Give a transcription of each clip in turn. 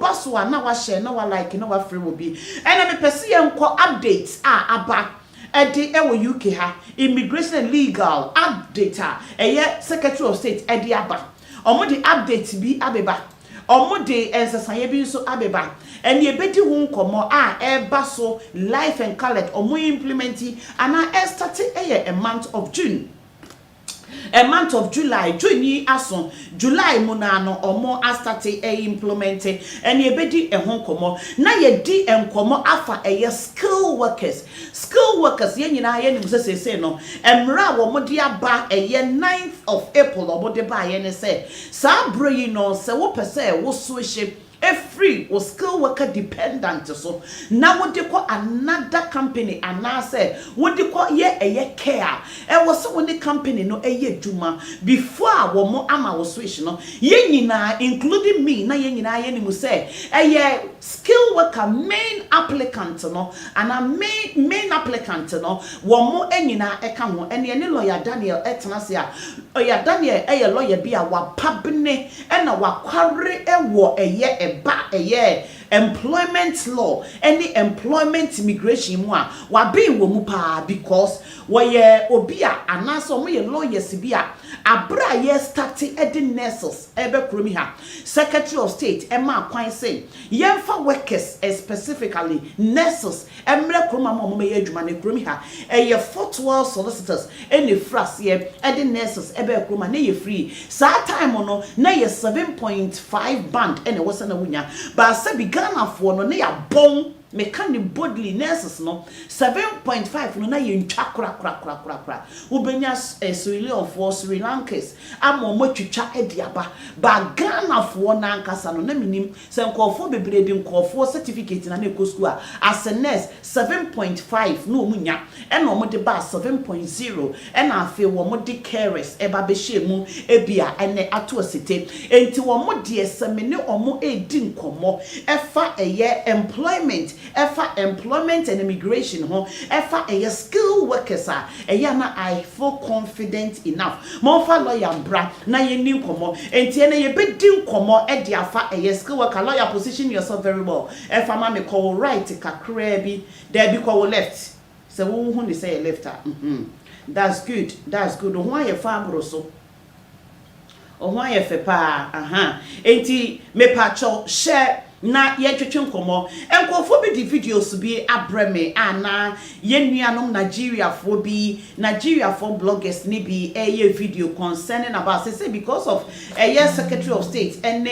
baso na wa share na wa like na wa free will be and me pese yenko updates aba edi ewo UK ha immigration and legal update eye secretary of state edi aba omo di update bi abeba omo de ensesaye bi nso abeba eni ebedi hu nkomo eba so life and colored omo implementi ana start a month of June. A month of July, June aso July munano omo astate implemented and ye bedi e honkomo na ye di enkomo afa eye skill workers ye nyina ye nim se no emra wo mo di aba eye 9th of April omo de ba ye ne se sa bro no se wo pese wo so free or skill worker dependent so now what they call another company and I say what they call ye care and was so when the company no ye juma before wo mo ama was switch no ye nyina including me na ye nyina ye ni mu say ye skill worker main applicant no and a main applicant no wo mo nyina e ka ho ene ne lawyer Daniel etena se a lawyer Daniel lawyer bi a wa pabne e na wa kware e wo ba employment law any employment immigration mu a wa bin wo mu pa because we obi a anaso mo ye lawyers bi a abra ye start edi nurses ebe kromi ha secretary of state ema kwan say yemfa workers specifically nurses emre kroma mo me ye adwuma ne kromi ha eye fortwell solicitors any frase ye edi nurses ebe kroma na ye free sa time no na ye 7.5 band ene wosa na wunya ba sabi Ghana for no na ya bon me can bodily nurses no 7.5 no na ye ntwa kra ubenya Sri Lankans amomo twitwa ediaba ba Ghana for na nkasa no na minim se nkofo bebre di nkofo certificate na eko school as a nurse 7.5 no munya e na omo de ba 7.0 e na afi wo mo de carers e ba be shemu ebia ene ato sete enti wo mo de semene omo edi nkomo efa eye employment and immigration ho efa eye skill workers na I feel confident enough mo fa lawyer bra na ye ni nkomo enti ene ye bedi nkomo e de afa eye skill worker lawyer position yourself very well efa ma me call right kakra bi there be call left so wo hu ni say left that's good ho aye fa abro so ho aye fe pa enti me pa cho share na ye twetwe nkomo enkofo bi di videos bi abreme ana ye nuanom Nigeria for bloggers ni bi eye video concerning about say because of secretary of state and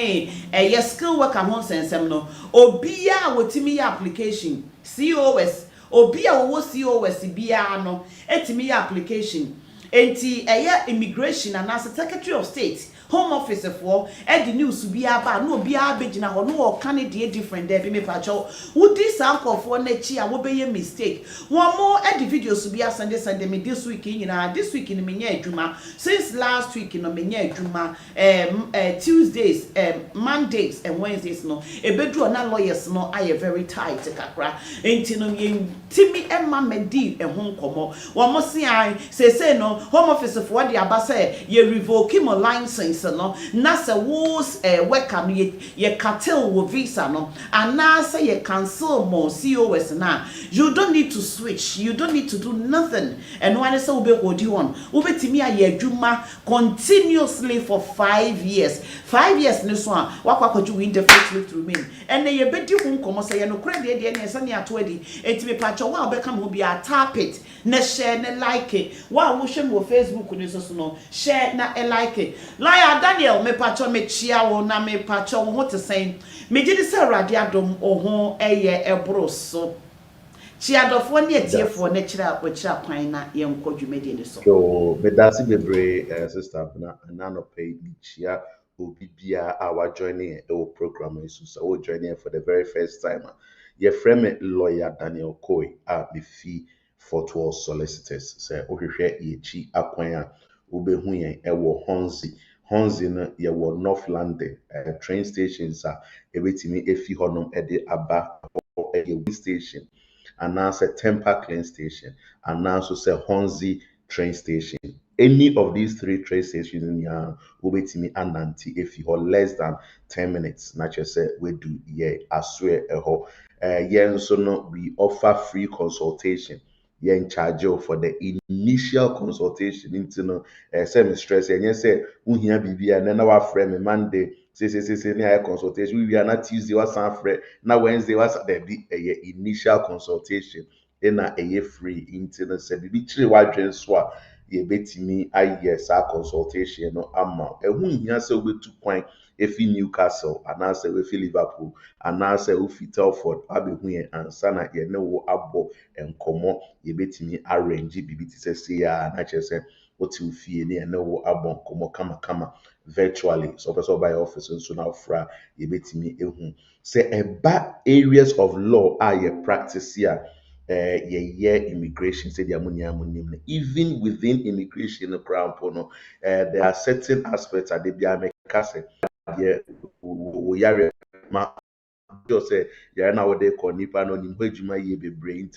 skill worker ho sensem no obia wotimi application COS obia wo COS bia no etimi application enti immigration and as secretary of state home office for the news be aba no be abegina ho no kan dey different there be me pacho wo dis anchor for na chi a wo be ye mistake one more the videos be Sunday me this week in me nya adwuma since last week no me nya adwuma Tuesdays Mondays and Wednesdays no ebedu na lawyers no aye very tight kakra enti no ye timi emma medi e ho nkomo wo mo say no home office for the aba say ye revoke my license no na se wos worker no ye cartel wo visa no and na say ye cancel more COS na you don't need to switch, you don't need to do nothing and one say we be hold you on we betimi aye adwuma continuously for 5 years ne so a wakwakwaju win the first to remain and ye bedi hu nkomo say ye no kra de ne say ne ato adi etimi pacho wa be come be a tap it na share na like it wa wo hwe mo Facebook ni so no share na like it lawyer Daniel me pacho me chia wo na me pacho wo to say me gidi say rade adom oho eye ebro so chia dofo ne etiefo na kira kwan na ye nkodwumedi ni so so me dasi bebre sister na no pay chia obi bia our joining a program so joining for the very first time ye frame lawyer Daniel Koi be fee for 12 solicitors say ohwehwe yechi akwan a obehu yen ewo Honzi no ye wo North London train stations ebetimi efi honom ede aba e station and now say Temper clean station and now so say Honzi train station any of these three train stations in your wobetimi ananti if you less than 10 minutes. Not just say we do, yeah, I swear yeah, so no, we offer free consultation. You're in charge of for the initial consultation into no semi stress and you say here BB and then our friend Monday say near consultation we are not Tuesday was some friend now Wednesday was there be a initial consultation in a free into the say BB three wide so ye betimi aye sa consultation no ama ehun hia se obetu kwan efi Newcastle anase we fi Liverpool anase we fi Telford abehu ye ansa na ye ne wo abo enkomo ye betimi arrange bibi ti se ya na chese oti ufie ne ne wo abo enkomo kama virtually so person by office so na fra ye betimi ehun se eba areas of law are ye practice here immigration said even within immigration no, there are certain aspects that they be we are just say now what they call nipa no nimba juma ye be brain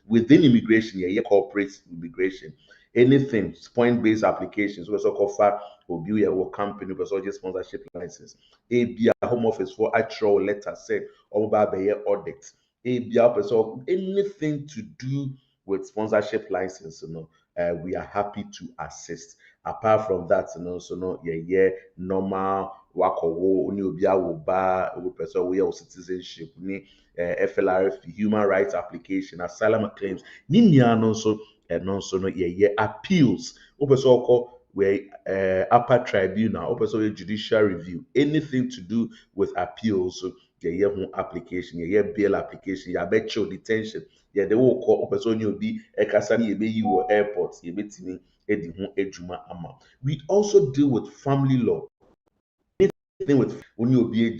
within immigration corporate immigration anything point based applications we so called far or be a company but so just sponsorship license a be a home office for actual letter say or be audit so anything to do with sponsorship license, we are happy to assist. Apart from that, so no, normal wako oni obia wo ba we person we citizenship ni FLRF human rights application asylum claims ni nia no so no so no appeals we person call we upper tribunal we person judicial review anything to do with appeals so home application bail application becho detention they will call person you be ekasa ni be you airport betimi edi ho adwuma ama. We also deal with family law with when you be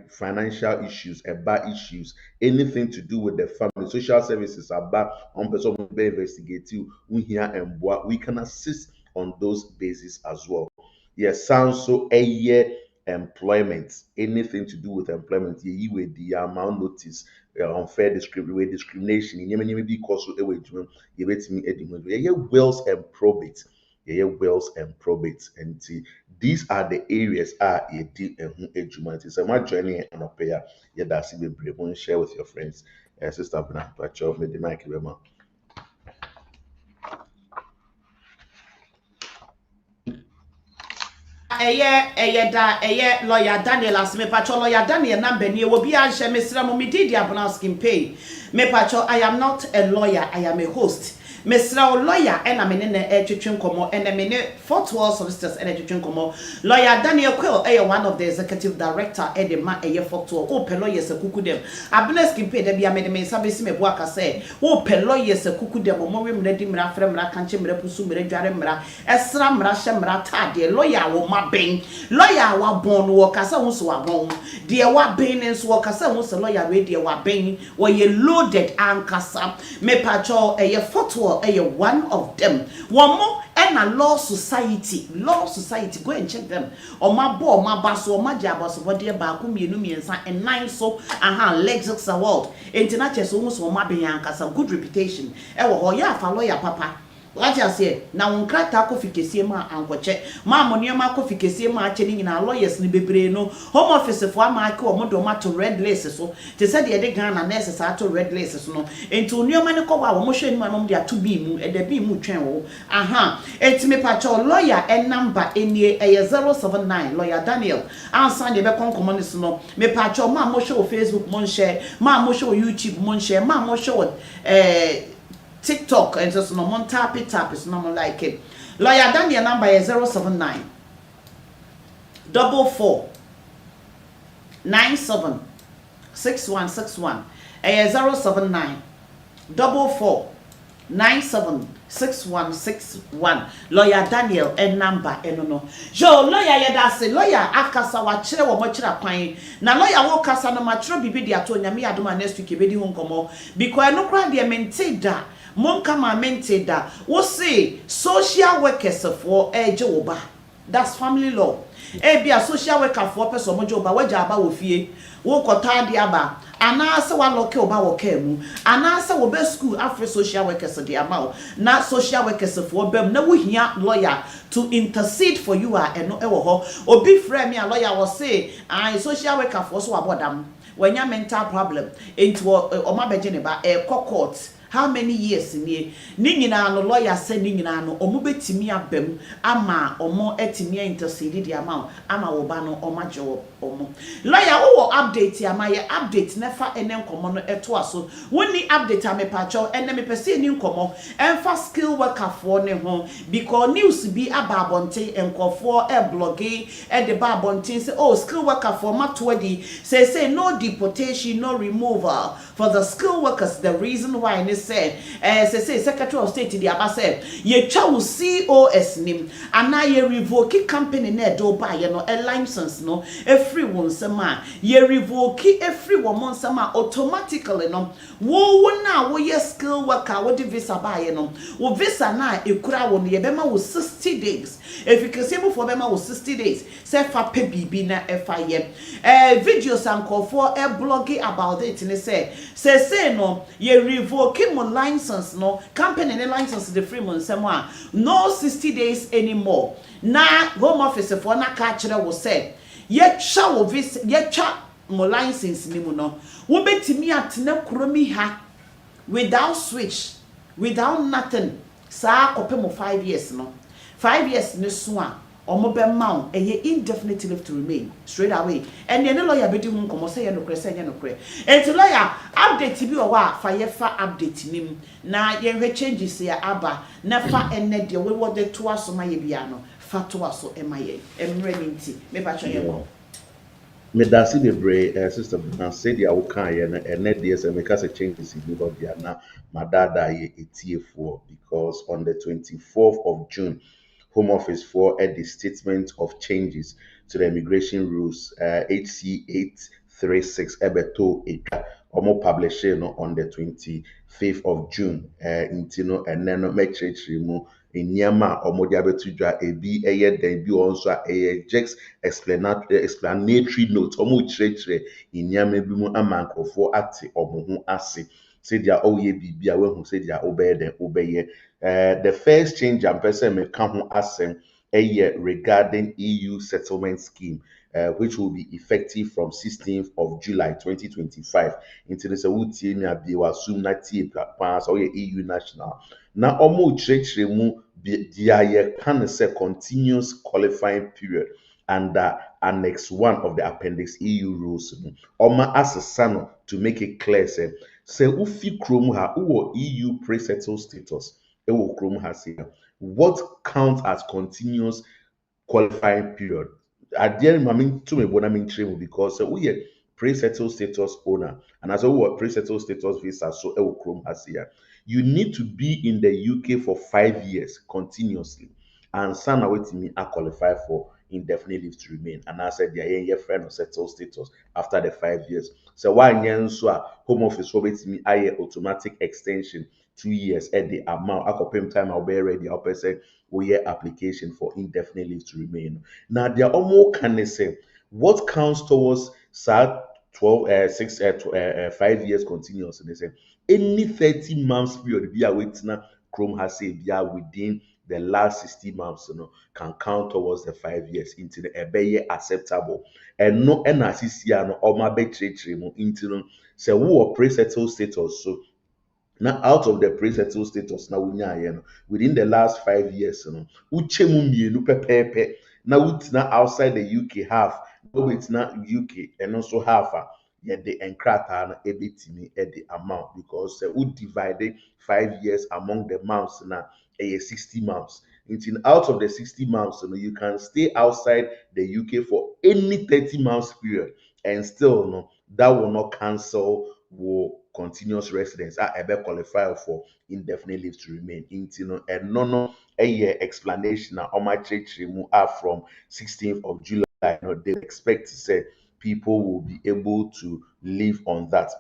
financial issues, about issues, anything to do with the family, social services about on person be investigate you, we here and what we can assist on those bases as well. Yes, sounds so a year employment, anything to do with employment, you with the amount notice, unfair discrimination, you may be cause you bet me wills and probate. Wills and probate and these are the areas a deal and ejuma. So my journey and up here, that's be brave share with your friends. Sister Bna, but you made the mic remember. Lawyer Daniel as me pacho lawyer Daniel number ni will be answer Mr. Mumidi Abnaskin pay. Me pacho, I am not a lawyer, I am a host. Mr. Lawyer and I'm in the education como and I'm in Fort Worth solicitors and education como lawyer Daniel Quill, one of the executive director at the man a Fort Worth. Oh, lawyers a cuckoo them. Abnaskin pay the be a made service me work say. Oh, lawyers a cuckoo them or more ready mra from Rakanchim Repusu Jaremra, Esram Rashem Rata, dear lawyer or my bang. Lawyer wa born workers also are wrong. Dear what bane and workers also lawyer radio wa bang or ye loaded and cassa. Me pacho a Fort Worth. One of them. One more and a law society. Law society. Go and check them. Or my boy, my bass, or my jabos, what dear Bakumi, and nine so and legs award. International almost for my bianca some good reputation. Lawyer papa. What I say now on crack coffee kesema and watch ma moniama coffee kesema chilling in our lawyers ni bebre no home office for mark or modoma to red laces so they said the gun and necessary to red laces no into new money cover motion man there to be mu and the be mu train aha it's me pacho lawyer and number any 079 lawyer Daniel answer the be common no me pacho ma mo show Facebook mon share ma mo show YouTube mon share ma mo show TikTok and just no one tap it is no more like it. Lawyer Daniel number is 079 44 97 6161 079 44 97 6161 lawyer Daniel and number no jo lawyer ya da se lawyer akasa wa kire wo mo kire kwan na lawyer wo kasa no ma kire bibi dia to nyame adoma next week be di ho nkomo because no kra dia maintain da monka ma maintain da wo say social workers for ejewoba that's family law bia social worker for person mo joba waja aba wo fie wo kota dia aba anaasɛ walɔke ɔba wɔkaa mu anaasɛ wɔbɛ school afre social workers de ama wo na social workers foɔ bam na wohia lawyer to intercede for you a ɛno ɛwɔ hɔ obi frɛ me a lawyer wɔ se ai social worker foɔ so wabɔ dam wanya mental problem enti ɔma bɛgye ne ba ɛkɔ court how many years ni nyinaa no lawyer sɛ ni nyinaa no ɔmo betimi abam ama ɔmo etimi intercede di ama wo ba no ɔmo agye ɔmo lawyer wo update ama ye update nefa ene nkomo no ɛto aso woni update amepacho ene mepɛsɛ ni nkomo ɛmfa skill worker for ne ho because news bi aba abonte enkofo blogging de ba abonte say oh skill worker for matwadi say no deportation no removal for the skill workers. The reason why they say Secretary of State the aba say ye twa wo COS nim ana ye revoke company na do ba ye no a license no every one sama ye revoke every one sama automatically no wo na wo ye skill worker wo de visa ba ye no wo visa na ekura wo no ye bema wo 60 days if you can say before bema wo 60 days say fa pe bibi na efa ye videos ankofo blogging about it ne say no ye revoke mo license no company ne license the free mo nsemo no 60 days anymore na home office for na ka kire wo say ye twa wo visa ye twa mo license ni mu no wo betimi atena kromi ha without switch without nothing sa kopem 5 years no 5 years ne so a omo be maun eye indefinite leave to remain straight away and the lawyer be di hu nkomo say ye no kre say ye no kre enti lawyer update bi o wa fa ye fa update nim na ye hwe changes ya aba na fa enne de we wo de to aso ma ye bia no fa to aso e ma ye emre ni nti me pa cho ye ko me dasi bebre sister na say dia wo kan ye na enne de say me ka say changes in liver bia na madada ye etiefo because on the 24th of June Home Office for the statement of changes to the immigration rules HC 836 ebeto etwa omo publish no on the 25th of June intino eneno mechechiri mu enyama omo dia betu dwa ebi eye den bi onso a just explanatory note omo chirechire enyama bi mu amankofo ate omo ho ase say dia oye bibia we hu say dia obeye obeye the first change I'm person me come ho asem regarding EU settlement scheme which will be effective from 16th of July 2025 into the wutie mi abi wa sum na tie pass or EU national na omo church mu dia ye can say continuous qualifying period under Annex 1 of the Appendix EU rules. Oma asesano to make it clear say ufi krom ha uwo EU pre-settled status ewo krom ha say what counts as continuous qualifying period. At the end, I mean, to me, what I mean, because we are pre-settled status owner, and as well, pre-settled status visa, so ewo krom has here. You need to be in the UK for 5 years continuously, and some are waiting me are qualified for indefinite leave to remain. And I said, yeah, your friend of settled status after the 5 years. So why Home Office for waiting me I automatic extension 2 years at the amount. I could time I'll be ready. I'll say we application for indefinite leave to remain. Now there are more can say what counts towards SAT 5 years continuous. And they say any 30 months period be waiting Chrome has said be within the last 60 months, can count towards the 5 years into the ebeye acceptable. And no NRCC no or my into no say who pre-settled status so now, out of the pre-settled status, now within the last 5 years, uchemu mienu pepepe. Now it's not outside the UK half, no, it's not UK, and also half. Yet the enkrata na ebitimi at the amount because we divided 5 years among the months now, 60 months. Out of the 60 months, you can stay outside the UK for any 30 months period, and still that will not cancel will continuous residence ebe qualify for indefinite leave to remain and no explanation na my church from 16th of July they expect to say people will be able to live on that.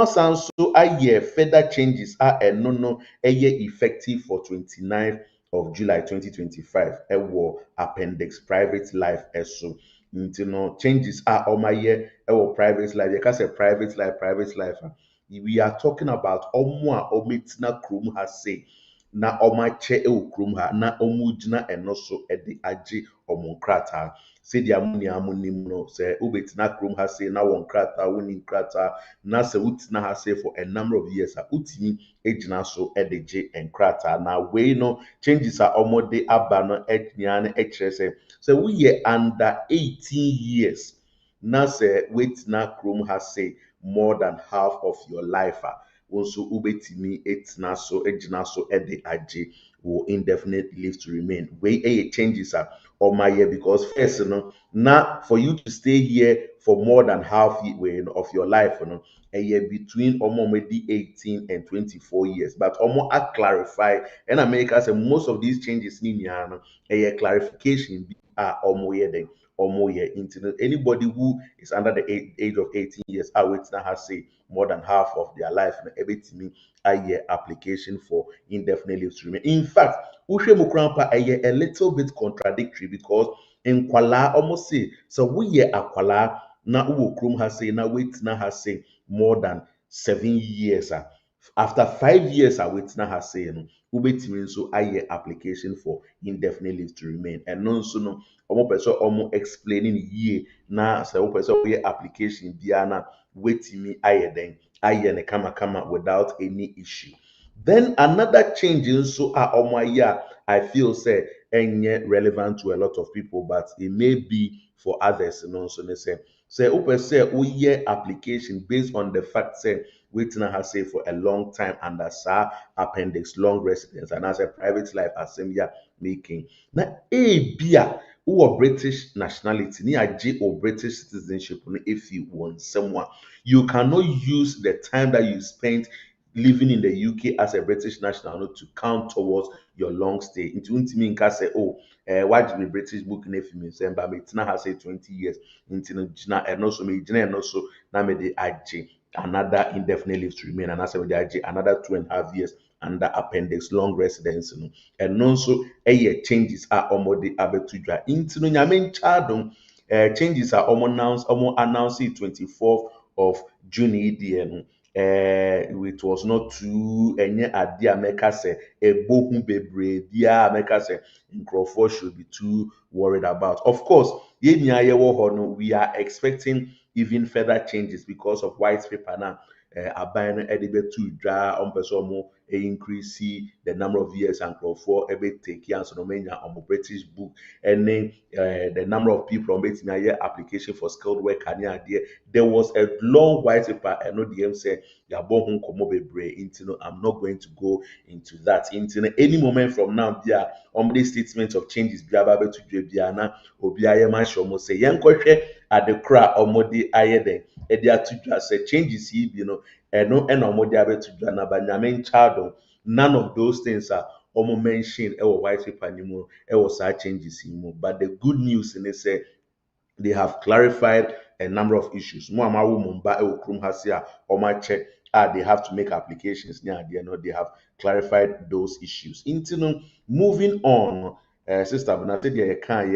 Sounds so further changes are effective for 29th of July 2025 appendix private life so changes are on my year our private life. You can say private life. We are talking about omo a ometina krum has say na ɔmakyɛ wɔ kurom ha na ɔmo ɛno so de agye ɔmo nkrataa sɛdeɛ mo nua mo nim no sɛ wobɛtena kurom ha sei na wɔn nkrataa wonni nkrataa na sɛ wotena ha sei for a number of years a wotumi gyina so de gye nkrataa na wei no changes a ɔmo de aba no nyinaa no kyerɛ sɛ woyɛ under 18 years na sɛ woatena kurom ha sei more than half of your life a also ubetimi etna so ejina so ede aje will indefinite leave to remain. Way a changes are on my year because first, now for you to stay here for more than half of your life, a year between almost maybe 18 and 24 years. But almost I clarify and I make us most of these changes in a year clarification are almost year or more year into anybody who is under the age of 18 years, I would now have say more than half of their life everything a year application for indefinite leave to remain. In fact, Ushe Mukrampa a little bit contradictory because in Kuala almost say so we a Kuala na uwo krum has say na wait na has say more than 7 years. After 5 years, I wait na has say no ubetimi nso aye application for indefinite leave to remain. And no so no omo person omo explaining ye na say omo person we application bia na wetimi aye den aye ne kama without any issue. Then another change nso a omo aye I feel say enye relevant to a lot of people but it may be for others so they say open say we application based on the fact say waiting has say for a long time under sa appendix long residence and as a private life assembly making na a bia who British nationality ni agye or British citizenship if you want someone you cannot use the time that you spent living in the UK as a British national to count towards your long stay. Into untimi nka say oh why did the British book na fi me say ba me tina ha say 20 years into no gina eno so me gina eno so na me de agye another indefinite leave to remain and as me de agye another 2.5 years under appendix long residence no eno so changes are almost abetudwa into no nyame nchadom changes are almost announce 24th of June EDN it was not too any idea make us say a bohu bebre dia make us say Crawford should be too worried about. Of course, we are expecting even further changes because of white paper now. Aban edibe to draw on person increase the number of years and Crawford take so no menya on British book and then the number of people on making a application for skilled work and there was a long white paper and no DM said I'm not going to go into that into any moment from now there on these statements of changes biaba to Biana obiaye man show say yankohwe at the cra omodi ayeden edia to say changes and omodi abetu na banyamen child none of those things are almost mentioned white paper anymore was changes but the good news in it say they have clarified a number of issues. Mo ama wo mumba e okrum hasia or my check they have to make applications near the end they have clarified those issues. Into moving on sister but I said you can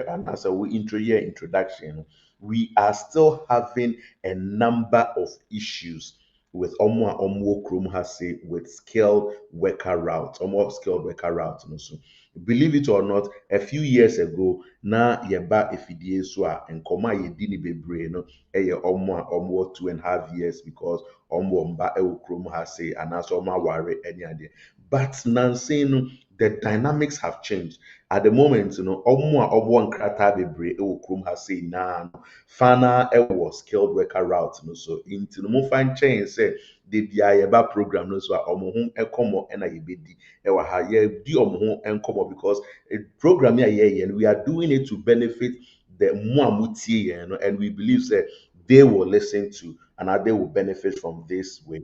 and as a we introduction we are still having a number of issues with Omo Krum has say with skilled worker route, Omo skilled worker route. So believe it or not, a few years ago, na yeba efidie so a nkoma yedi ni bebre no eye Omo 2.5 years because Omo mba e Krum has say and as Omo ware any ade. But nansi no the dynamics have changed. At the moment, Omo nkrata bebre e Krum has say na fana was skilled worker route so into no find change say the biayeba program no so omo ho ekomo na yebedi e wa ha ye di omo ho enkomo because a program here and we are doing it to benefit the muamutie and we believe that they will listen to and they will benefit from this way.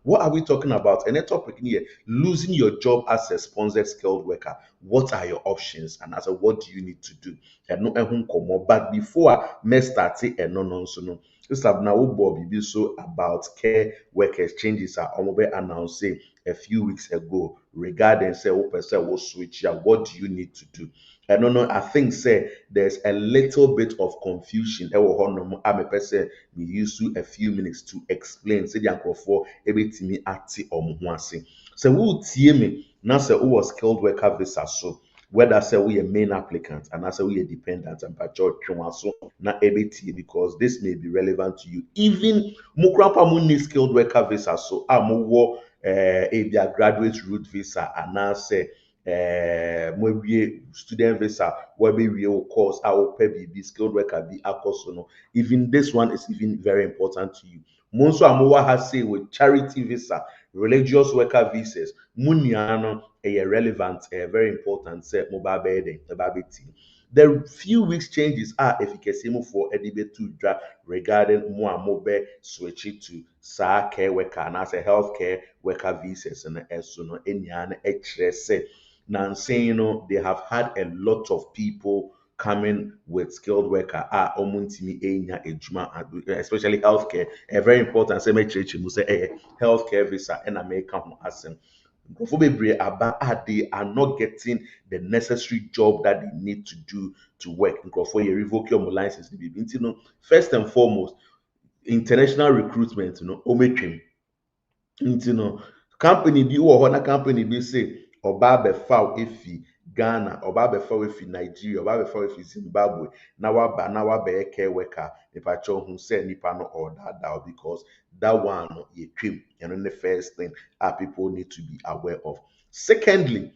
What are we talking about? And a topic here, losing your job as a sponsored skilled worker. What are your options? And as a what do you need to do? And no ehun komo. But before I start it and no so no. This have now Bobby so about care workers changes are almost announced a few weeks ago regarding say open say will switch here. What do you need to do? I don't know. I think say there's a little bit of confusion. I'm a person we use to a few minutes to explain. Say the uncle for me ati omuhuase. So who tie me now say who was skilled worker visa so whether say we a main applicant and I say we a dependent and pacho so na ebeti because this may be relevant to you. Even mukrapa mu need skilled worker visa so amuwo a graduate route visa and now say student visa we course our be skilled worker be akoso no even this one is even very important to you monso amowa has say with charity visa religious worker visas muniano relevant very important say mobile bedding the few weeks changes are efficacy for edibe to regarding more mobile switch it to sa care worker and as a healthcare worker visas and so no any extra say now saying, they have had a lot of people coming with skilled worker, omuntimi enya ejuma, especially healthcare. Very important. Say, make sure you say, healthcare visa and American accent. They are not getting the necessary job that they need to do to work. You revoke your license. First and foremost, international recruitment, ometrim nti no company bi wɔ hɔ na company bi say ɔba abɛfa wo efi Ghana ɔba abɛfa wo efi Nigeria ɔba abɛfa wo efi Zimbabwe na waba na wabɛyɛ care worker nipakyɛ ɔhu sɛ nipa no ɔdaadaa wo because that one no yɛtwam ɛno ne first thing a people need to be aware of. Secondly,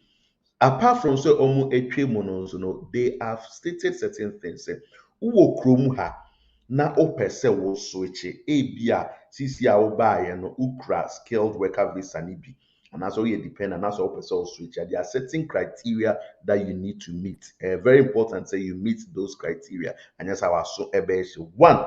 apart from say ɔmo etwa mu no nso no they have stated certain things sɛ wowɔ kurom ha na wopɛ sɛ wo switch ebi a sisi a wobaeɛ no wokura skilled worker visa ne bi anaasɛ woyɛ dependent anaasɛ wopɛ sɛ wo switch there are certain criteria that you need to meet very important say you meet those criteria and yes our so ɛbɛyɛ one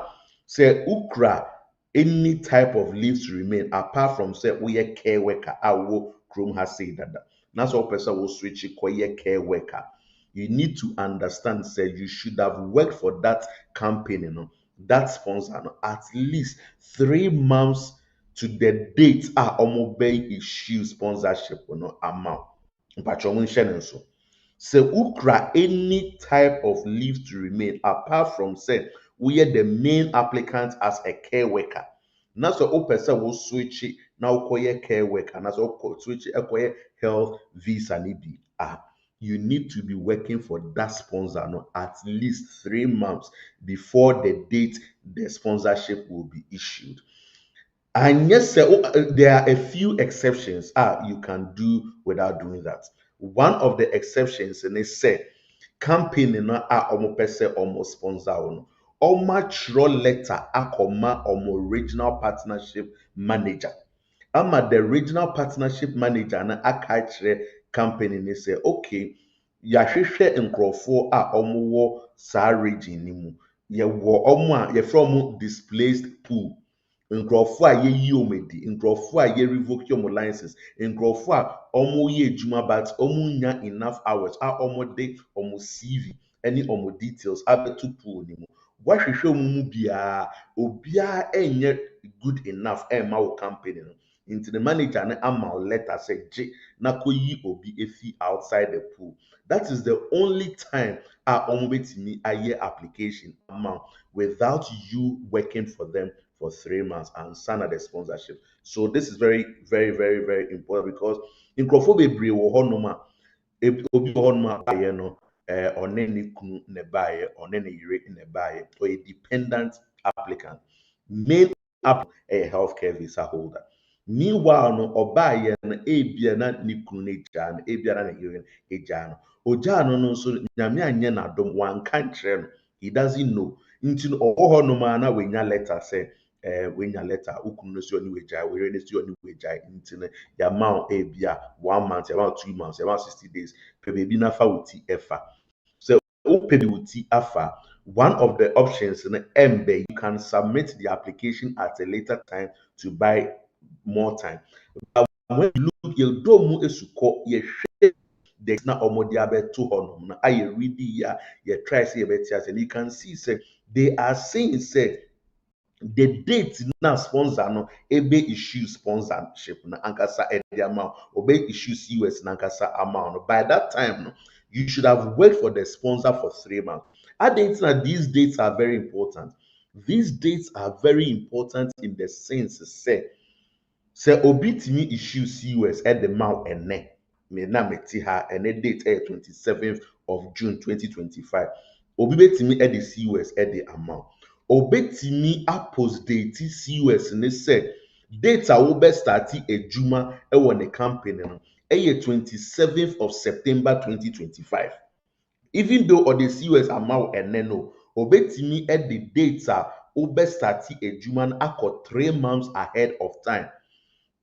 sɛ wokura any type of leave to remain apart from say woyɛ care worker a wo kurom ha sei dada na sɛ wopɛ sɛ wo switch kɔyɛ care worker you need to understand say you should have worked for that company that sponsor at least 3 months to the date omo issue sponsorship amount mpacho mo nhye ne so sɛ wokura any type of leave to remain apart from say we are the main applicant as a care worker na sɛ wopɛ sɛ wo switch na wokɔyɛ care worker na sɛ wokɔ switch ɛkɔyɛ health visa ne bi you need to be working for that sponsor at least 3 months before the date the sponsorship will be issued. And yes, sir, there are a few exceptions you can do without doing that. One of the exceptions and they say company no omo pese omo sponsor no omo twerɛ letter akɔma omo regional partnership manager ama the regional partnership manager na aka kyerɛ company ne sɛ okay yɛahwehwɛ nkurɔfoɔ a wɔwɔ saa region no mu yɛwɔ wɔn a yɛfrɛ wɔn displaced pool nkurɔfoɔ a yɛyi wɔn adi nkurɔfoɔ a yɛrevoke wɔn license nkurɔfoɔ a wɔyɛ adwuma but wɔnya enough hours a wɔde wɔn cv ne wɔn details abɛto pool no mu wɔahwehwɛ wɔn mu biara obiara nyɛ good enough ɛmma wo company no nti the manager ne ama wo letter sɛ gye na kɔyi obi efi outside the pool that is the only time wɔn betumi ayɛ application ama without you working for them for 3 months and sign the sponsorship. So this is very, very, very, very important because nkurɔfoɔ bebree wɔ hɔnom a obi wɔ hɔnom a baayɛ no ɔne ne kunu na baayɛ ɔne ne yere na baayɛ ɔyɛ dependent applicant main applicant ɛyɛ healthcare visa holder meanwhile no ɔbaayɛ no ebia na ne kunu no agyaa no ebia na ne yere no agyaa no ogyaa no no nso nyame anyɛ n'adom wanka nkyerɛ no he doesn't know nti no ɔwɔ hɔnom a na wanya letter sɛ wenya letter ukunu no si oni wejai we no si oni wejai nti no yama o ebia 1 month about 2 months about 60 days pe baby na fa wuti efa so o pe bi wuti afa one of the options in embe you can submit the application at a later time to buy more time but when you look you do mu esuko ye hwe there's na omodi abeto honom na aye ready ya ye try say ye betia and you can see say they are saying say the date na sponsor no ebe issue sponsorship na ankasa edi amount obe issue CUS na ankasa amount no by that time no you should have worked for the sponsor for 3 months. I think that these dates are very important. These dates are very important in the sense, say obi timi issue CUS at the mouth and neck. Me na meti ha and the date 27th of June 2025. Obi betimi at the CUS at the amount. Obetimi a post date CUS ne say date a wo be start ejuma e wo ne campaign no. 27th of September 2025. Even though or the CUS amount and no, obetimi at the date a wo be start ejuma no akọ 3 months ahead of time.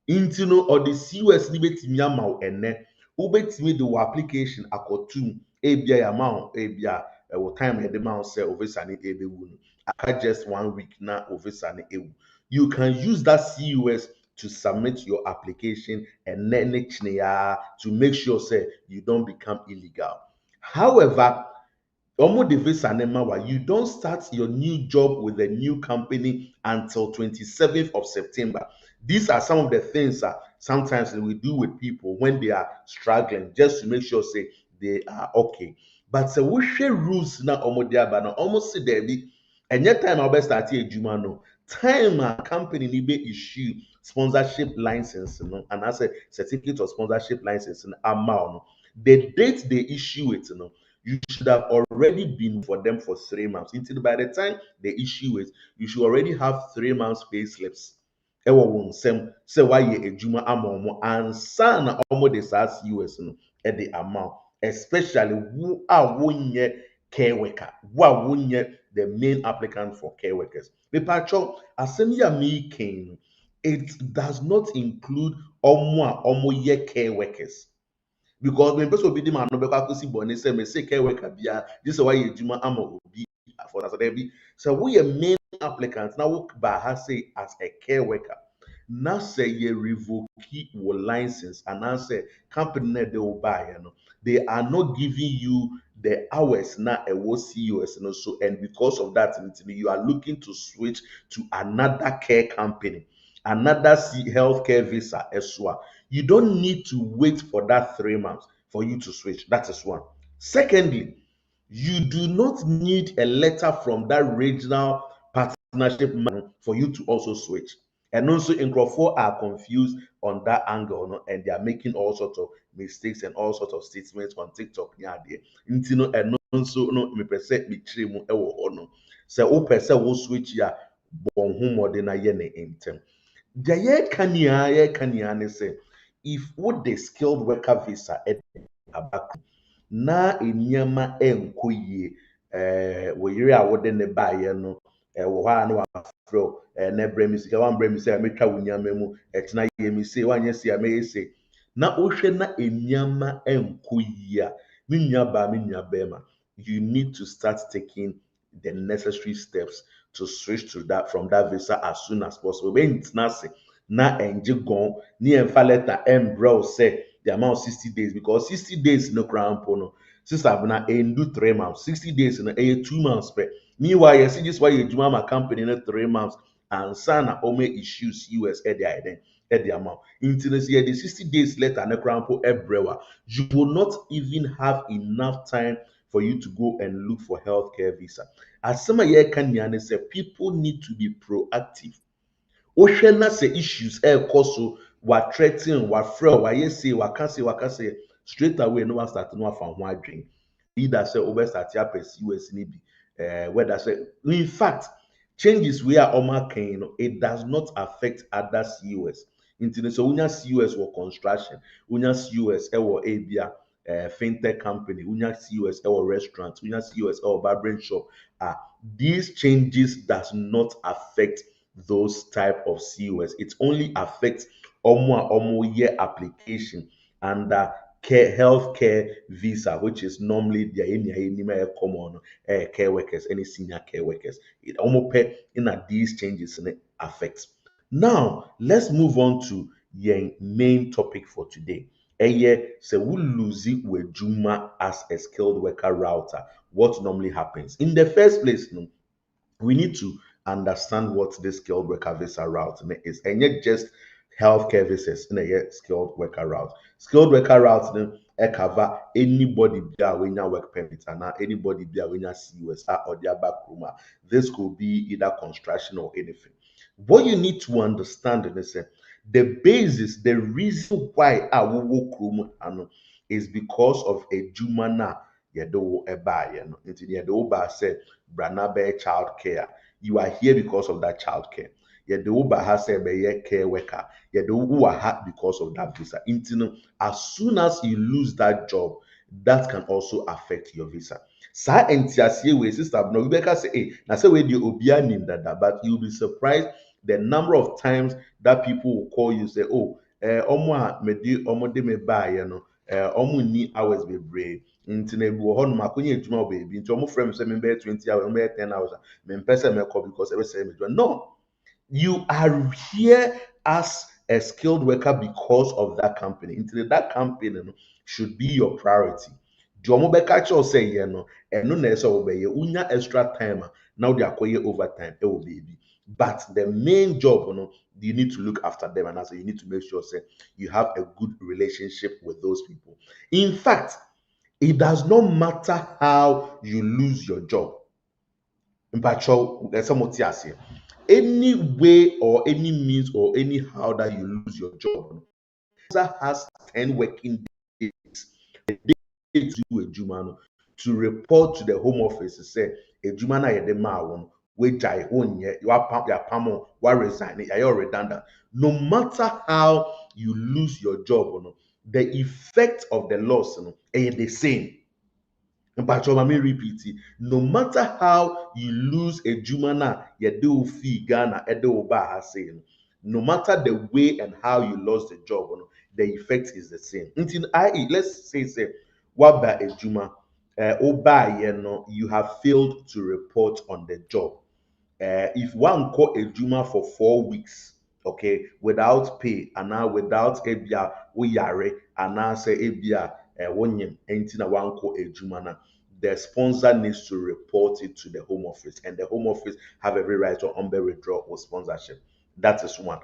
Nti no or the CUS ni betimi ama wo ene wobetimi de wo application akotum ebia ya ma wo ebia wo time e de ma wo say officer ni ebewu no aka just 1 week na officer ni ewu. You can use that CUS to submit your application and then to make sure say you don't become illegal. However, you don't start your new job with a new company until 27th of September. These are some of the things that sometimes we do with people when they are struggling, just to make sure say they are okay. But we share rules now almost say there be and yet time I'll start here Juma no time a company need be issue sponsorship license and as a certificate of sponsorship license in amount no. The date they issue it you should have already been for them for 3 months. Until by the time they issue it, you should already have 3 months pay slips. Ewo won sem say why ye ejuma amomo and sana omo de SAS US no at the amount, especially who are wonye care worker, who are wonye the main applicant for care workers. Me pacho asem ya me ken it does not include omo ye care workers. Because when person be the man no be kwasi bone say me say care worker bia this is why you juma ama obi for that there be so we a main applicant now work by her say as a care worker now say you revoke your license and now say company na they will buy you know they are not giving you the hours now a CUS and so and because of that you are looking to switch to another care company, another healthcare visa as well. You don't need to wait for that 3 months for you to switch. That is one. Secondly, you do not need a letter from that regional partnership man for you to also switch. And also, in Crawford are confused on that angle, no? And they are making all sorts of mistakes and all sorts of statements on TikTok. Yeah, there. And also, no, me percent me tree no. So, o percent will switch ya bon home or na yene intem. Deɛ yɛreka nyinaa ne sɛ if wode skilled worker visa aba na nneɛma nkɔ yie wo yere a wode ne baeɛ no wɔ hɔ a na wafrɛ wo na brɛ me sika wambrɛ me sɛ a metwa wo nneɛma mu ɛkyena yɛ me sei woanyɛ sei a mɛyɛ sei na wohwɛ na nneɛma nkɔ yie a me nua baa me nua bɛrima you need to start taking the necessary steps to switch to that from that visa as soon as possible. When it's not na engine gone, ni emfa letter embro say the amount 60 days because 60 days no crown no. Since I've na do 3 months, 60 days in a 2 months. Meanwhile, you see this why you do my company in 3 months and sana ome issues US at the amount. Until the 60 days later, na crown ebrewa, you will not even have enough time for you to go and look for healthcare visa. As some of you say, people need to be proactive. Wohwɛ na sɛ issues ɛrekɔ so threaten wafrɛ wayɛ sei waka say straight away no one start no afa ho adwene either sɛ wobɛstart apɛ CUS no bi whether sɛ in fact changes we are ɔmo no it does not affect other CUS nti no sɛ wonya CUS wɔ construction wonya CUS ɛwɔ ebia fintech company wonya CUS ɛwɔ restaurant wonya CUS ɛwɔ barbering shop these changes does not affect those type of CUS. It only affects omo year application under healthcare visa, which is normally the common care workers, any senior care workers. It almost in these changes and it affects. Now let's move on to the main topic for today. So we lose it with Juma as a skilled worker router. What normally happens in the first place? We need to understand what this skilled worker visa route is, and yet just healthcare visas in a skilled worker route. Skilled worker route cover anybody be when your work permit and anybody be when your CUS or their back room. This could be either construction or anything. What you need to understand is that the basis, the reason why I will work room is because of a jumana yedo eba ye no. Into yedo ba said branabe child care. You are here because of that child care. Yedo ba has said be care worker. Yedo who are hard because of that visa. Into as soon as you lose that job, that can also affect your visa. Sa entiasie we sister no we better say hey na say we the obia nim that but you'll be surprised the number of times that people will call you say oh omo a me di omo de me buy no omo ni hours be brave nti na bi wo ho no makonya adwuma wo baby nti omo frame say me be 20 hours me be 10 hours me pese me call because every say me do no you are here as a skilled worker because of that company. Until that company no, should be your priority. The omo beka cho say ye no, no na eso obeye unya extra time now they acquire overtime e will baby. But the main job, you need to look after them, and also you need to make sure say you have a good relationship with those people. In fact, it does not matter how you lose your job. Mpacho, there's some any way or any means or anyhow that you lose your job, that has 10 working days, the day to do a jumano to report to the home office to say a jumana yedema one we jai on ye you are pump your pamo what resign you're redundant. No matter how you lose your job or no, the effect of the loss are the same. But let me repeat it. No matter how you lose a jumana, you do fee Ghana, Edo Ba saying, no matter the way and how you lost the job, the effect is the same. Until let's say, what by a juma, Oba, you have failed to report on the job. If one call a juma for 4 weeks, okay, without pay and now without ebia uyare and now say ebia wonyem na one call a juma na, the sponsor needs to report it to the home office and the home office have every right to withdraw or sponsorship. That is one.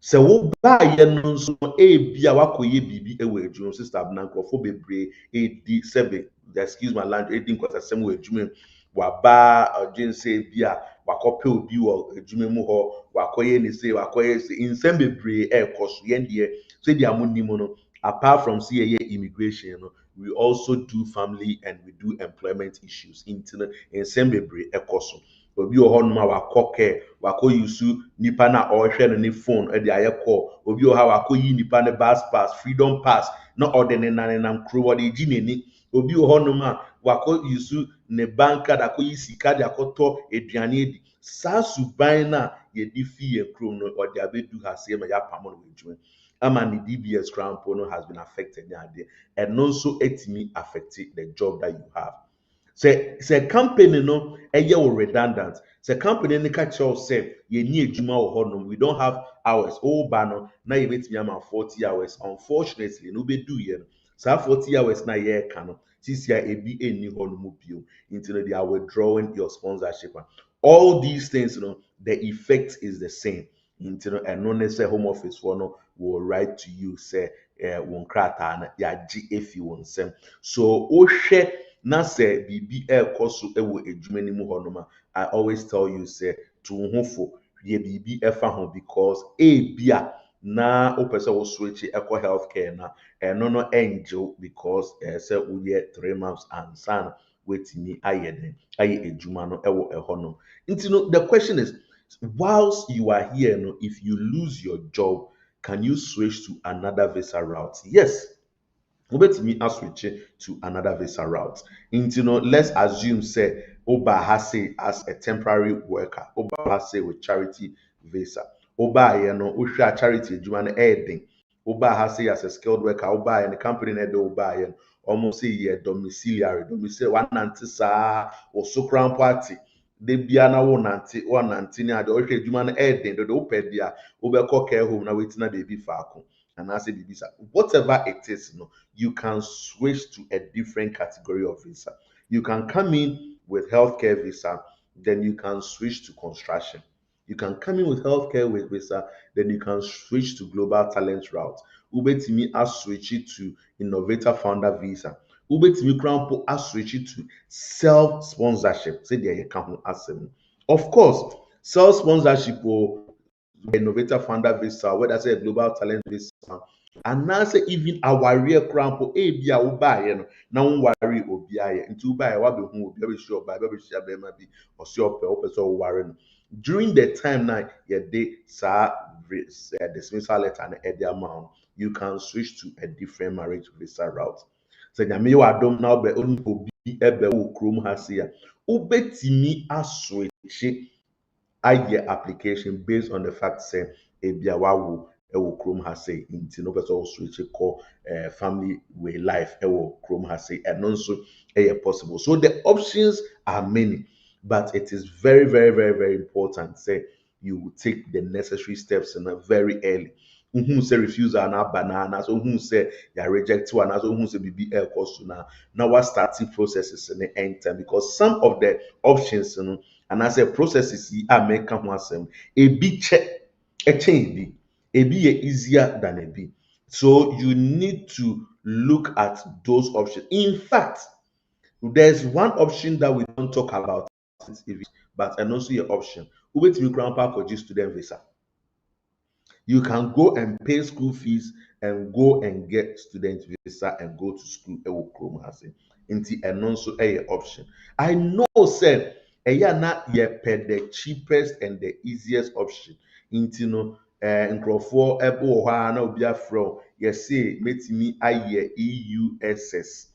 Sɛ wobaeɛ no nso ebi a wakɔyɛ biribi wɔ adwuma sister abena nkurɔfoɔ bebree edi sɛbe excuse my language edi nkɔsɛsɛm wɔ adwuma mu waba ɔdwen sɛ bi a wakɔpɛ obi wɔ adwuma mu hɔ wakɔyɛ ne se wakɔyɛ se nsɛm bebree ɛrekɔ so yɛn deɛ sɛdeɛ mo nim no apart from sɛ yɛyɛ immigration no we also do family and we do employment issues nti no nsɛm bebree ɛkɔ so. Obi wɔ hɔnom a wakɔ kɛ wakɔ yusu nipa na ɔrehwɛ no ne phone de ayɛ call obi wɔ ha wakɔ yi nipa ne bus pass freedom pass na ɔde ne nanenam kuro wɔde gyi n'ani obi wɔ hɔnom a wakɔ yusu ne bank card akɔ yi sika de akɔtɔ aduane adi saa suban na yɛde fi yɛn kurom no ɔde abɛdu ha se ma yɛapam no wɔ adwuma ama ne DBS crown no has been affected ne adeɛ ɛno nso etimi affect the job that you have. Say company no ɛyɛ wo redundant. Say company no ka kyerɛw sɛ yɛni adwuma wɔ hɔnom we don't have hours. Ba no na yɛbɛtumi ama 40 hours. Unfortunately no bɛdu yɛ no saa 40 hours na yɛreka no sisi a ebi ɛnni hɔnom bio nti no they are withdrawing your sponsorship. All these things the effect is the same. Nti no ɛno ne sɛ home office for no will write to you say wɔn krataa no yɛagye efi wɔn nsam. So wohwɛ na sɛ biribi ɛrekɔ so wɔ adwuma no mu hɔnom a I always tell you say to wo ho fo yɛ biribi ɛfa ho because ebia na wopɛ sɛ wo switch ɛkɔ healthcare na ɛno no ɛngyew because sɛ woyɛ 3 months ansa na wetumi ayɛ den ayɛ adwuma no ɛwɔ ɛhɔnom nti no the question is whilst you are here no if you lose your job can you switch to another visa route? Yes. Wobetumi aswitch to another visa route. Let's assume say Oba has say as a temporary worker, Oba has say with charity visa. Oba uhwa charity adwuma no ɛɛden. Oba has say as a skilled worker, Oba and the company na ɛde Oba almost say yɛ domiciliary, one nante saa ɔso krampo ate. De bia na wo nante ne ade ɔhwɛ adwuma no ɛɛden do wopɛ dia wobɛkɔ care home na wetina baby faako. And I say visa, whatever it is, you can switch to a different category of visa. You can come in with healthcare visa, then you can switch to construction. You can come in with healthcare with visa, then you can switch to global talent route. wobetumi switch it to innovator founder visa. Wobetumi kura mpo switch it to self sponsorship. Say there you can asem. Of course, self sponsorship or innovator founder visa, whether say global talent visa, and now say even awareɛ koraa mpo ebi a wobaeɛ no na wonware obi ayɛ nti wobaeɛ wabɛhu obi abɛhyia ɔbaa bi abɛhyia bɛrima bi ɔsɛ ɔpɛ sɛ ɔware no during the time na yɛde saa dismissal letter no ɛde ama wo, you can switch to a different marriage visa route. Sɛ nyame yɛ w'adom na ɔbɛ obi ɛbɛ wɔ kurom ha se a wobɛtumi aswitche ayɛ application based on the fact say ebia wawo ɛwɔ kurom ha sei nti no pɛ sɛ ɔswitch kɔ family way life ɛwɔ kurom ha sei ɛno nso ɛyɛ possible. So the options are many, but it is very very very very important say you will take the necessary steps in a very early. Who say refusal na banana, so who say you reject one, so who say BB air cost now what starting processes in the end time because some of the options, you know, and as a processes are make come asem a big check a change a be easier than a b. So you need to look at those options. In fact, there's one option that we don't talk about, but and also your option. Wait me grandpa for student visa. You can go and pay school fees and go and get student visa and go to school ɛwɔ kurom ha se nti ɛno nso ɛyɛ option. I know sɛ ɛyɛ na yɛpɛ the cheapest and the easiest option nti no nkurɔfoɔ ɛbɔ wɔ hɔ a na obi afrɛ wo yɛse metumi ayɛ EUSS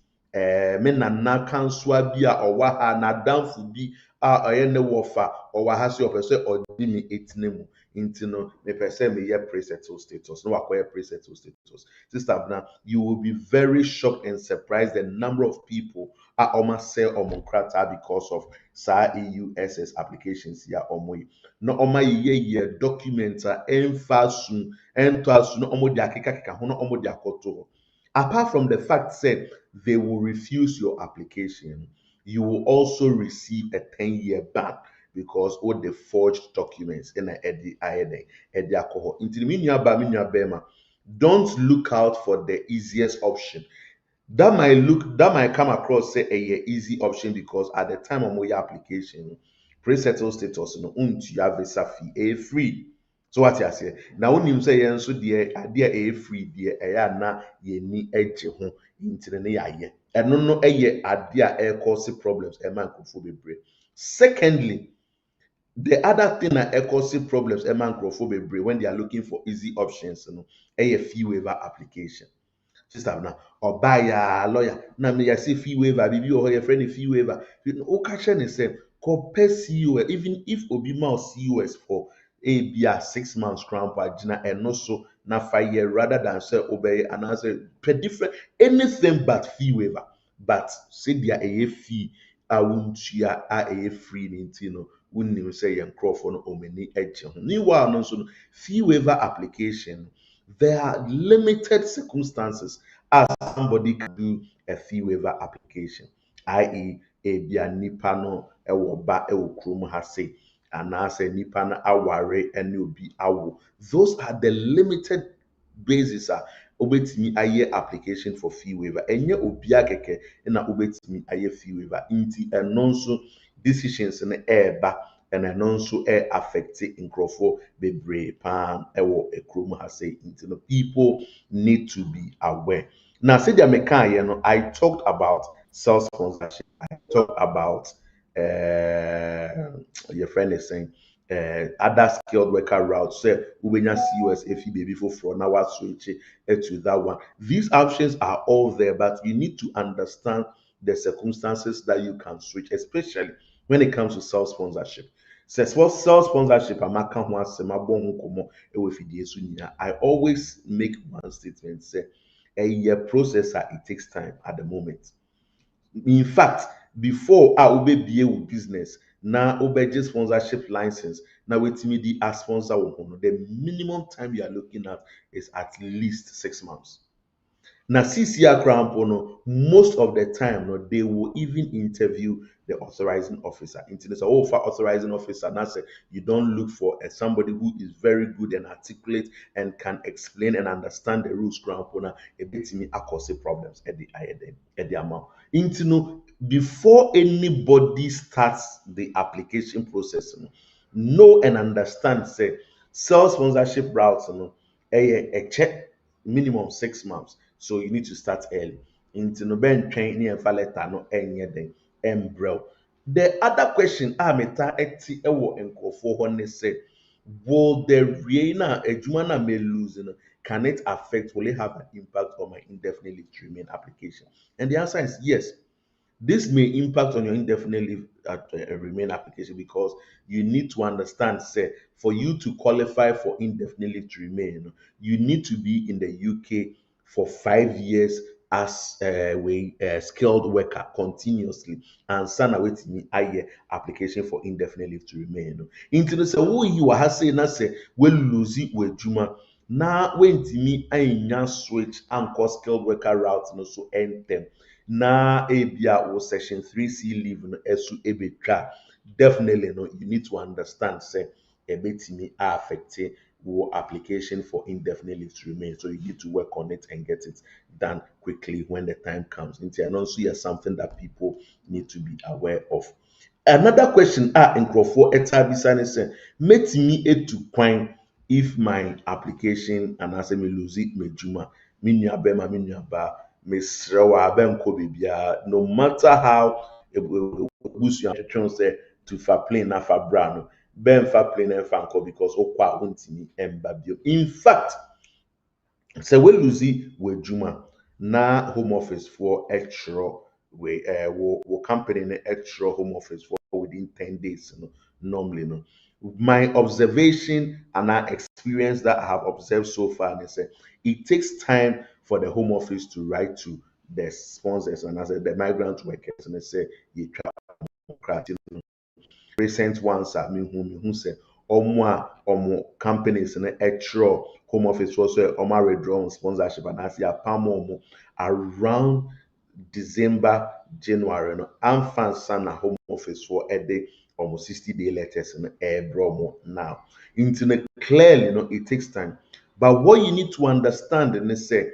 me nana kansoa bi a ɔwɔ ha n'adamfo bi a ɔyɛ ne wɔfa ɔwɔ ha sɛ ɔpɛ sɛ ɔde me etena mu nti no mepɛ sɛ meyɛ pre-settle status na wakɔyɛ pre-settle status. Sister Abna, you will be very shocked and surprised the number of people a ɔma sɛ ɔmo nkrataa because of saa EUSS applications ya ɔmo yi na ɔma yɛ documents a ɛmfa so ɛntɔ aso na ɔmo de akekakeka ho na ɔmo de akɔto hɔ. Apart from the fact that they will refuse your application, you will also receive a 10-year ban because all the forged documents in a Eddie alcohol. Don't look out for the easiest option. That might come across say a easy option because at the time of your application, pre-settled status no untua visa fee a free. So what you say? Now when you say so dear idea a free dear a na ye ni edge ho into the ye. And no idea air cause problems a man could be. Secondly, the other thing that causes problems a man when they are looking for easy options, you know, a fee waiver application. Sister na ɔbaa ya lawyer na me yɛse fee waiver bibi wɔ hɔ yɛfrɛ no fee waiver woka kyerɛ ne sɛ kɔpɛ COS even if obi ma wo COS for a bia 6 months crown pa gyina ɛno so na fa yɛ rather than sɛ wobɛyɛ anaasɛ pɛ different anything but fee waiver but sɛdeɛ ɛyɛ fee a wontua a ɛyɛ free ne nti no wonnim sɛ yɛn nkurɔfoɔ no ɔmani agye ho meanwhile no nso no fee waiver application there are limited circumstances as somebody can do a fee waiver application, i.e., a bia nipa no ɛwɔ ba ɛwɔ kurom ha se anaasɛ nipa no aware ɛne obi awo. Those are the limited basis a obetumi ayɛ application for fee waiver. Ɛnyɛ obi akɛkɛ na obetumi ayɛ fee waiver. Nti ɛno nso decisions no ɛɛba and ɛno nso affect nkurɔfoɔ bebree paa ɛwɔ kurom ha sei nti no people need to be aware. Now sɛdeɛ mekaeɛ no I talked about self sponsorship, I talked about your friend is saying other skilled worker route sɛ wobɛnya COS efi baby foforɔ na wa switch to that one. These options are all there but you need to understand the circumstances that you can switch, especially when it comes to self sponsorship. Says what self sponsorship amaka ho asɛm abɔ ho nkɔmmɔ ɛwɔ fidie so nyinaa. I always make one statement say a year process it takes time at the moment. In fact, before I obey with business, now obey sponsorship license. Now wait me the sponsor the minimum time you are looking at is at least 6 months. Na CCR crampo no, most of the time no, they will even interview the authorizing officer. Into this, oh, for authorizing officer, now say you don't look for somebody who is very good and articulate and can explain and understand the rules crampo na a bit me cause problems at the amount. Into no, before anybody starts the application process, no, know and understand say self sponsorship routes no, a check minimum 6 months. So you need to start early. Into no ben train ni emfa letter no enye den embrel. The other question meta eti ewo nkofo ho ne say, will the reina ejuma na may lose, can it affect, will it have an impact on my indefinite leave to remain application? And the answer is yes. This may impact on your indefinite leave remain application because you need to understand, say, for you to qualify for indefinite leave to remain, you need to be in the UK for 5 years as a skilled worker continuously, and sign away to me a application for indefinite leave to remain. Into the say, who you are saying, na say, we lose it with Juma. Now, when to me, I switch and call skilled worker route, no so end them. Na ebia or section 3C leave no esu ebetwa, definitely no, you need to understand say ebetimi affect your application for indefinite leave to remain, so you need to work on it and get it done quickly when the time comes. And also here's something that people need to be aware of. Another question in Crawford etabisa say metimi etu kwan if my application and as me lose it me juma me nua bema me nua ba mesrɛ wɔ abɛnkɔ biribiara, no matter how busua twetwe say to fa plane na fa bra no bɛmfa plane na fa nkɔ because wokɔ a wontimi ɛmba bio. In fact, sɛ we lose wɔ adwuma na home office for extra we wo company ne extra home office for within 10 days no, normally no. My observation and our experience that I have observed so far is it takes time for the home office to write to the sponsors and as the migrant workers and they say you try recent ones are me who say omo companies in the extra home office also omo withdraw sponsorship and as ya palm around December, January, no, and fan na home office for a day, almost 60-day letters in air bromo now. Internet clearly, no, it takes time. But what you need to understand and say,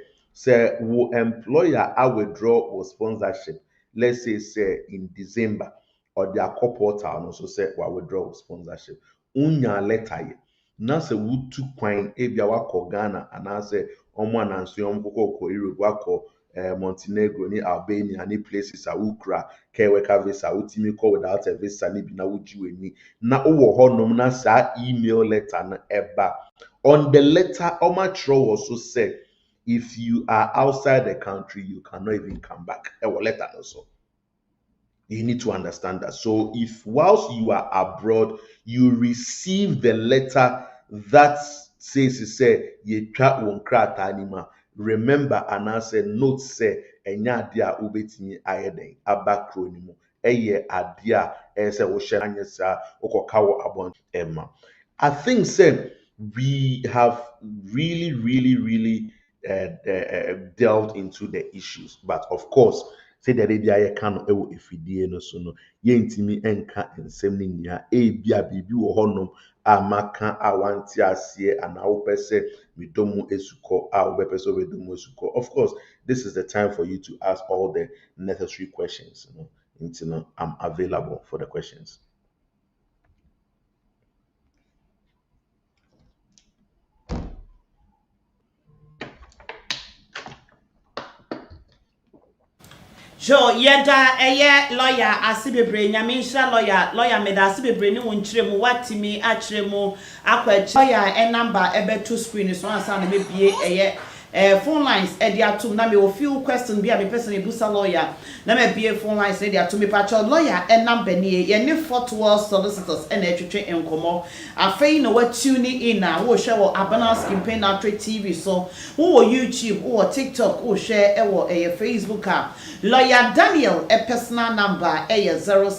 will employer I withdraw or sponsorship, let's say in December, or their corporate and also say well, withdraw sponsorship. Unya letter ye. Na se wutu kwan ebia wako Ghana and I say omo ananso yom ko Europe wako Montenegro ni Albania ni places a wukra ke worker visa utimi call without a visa ni bi na wuji weni na owo honom na sa email letter na eba on the letter omatro also say if you are outside the country you cannot even come back letter also. You need to understand that. So if whilst you are abroad, you receive the letter that says ye twa won krata anima, remember and answer note say enya dia ubetimi ayeden abakro ni mu eye adia say wo hye anyesa okoka wo abon emma. I think say we have really delved into the issues, but of course say that they are kind of efidie no so no yentimi enka ensem ni nia bia bibi wo honom amaka awanti asie ana wo pese midomu esuko a wo pese wedomu esuko. Of course, this is the time for you to ask all the necessary questions, I'm available for the questions. Joe, yeda lawyer asibebre nyamisha lawyer meda asibebre ni wonkyeremu watimi akyeremu akwachi lawyer number ebe to screen so ansa na mebie phone lines e atum na me o few question bi a me person e busa lawyer na me bie phone lines e atum me patch lawyer number ni ye ne Fort Worth solicitors na etwetwe enkomo afei na wa tune in na wo hwe wo Abanas campaign trade TV so wo YouTube wo TikTok wo share e wo Facebook lawyer Daniel personal number 0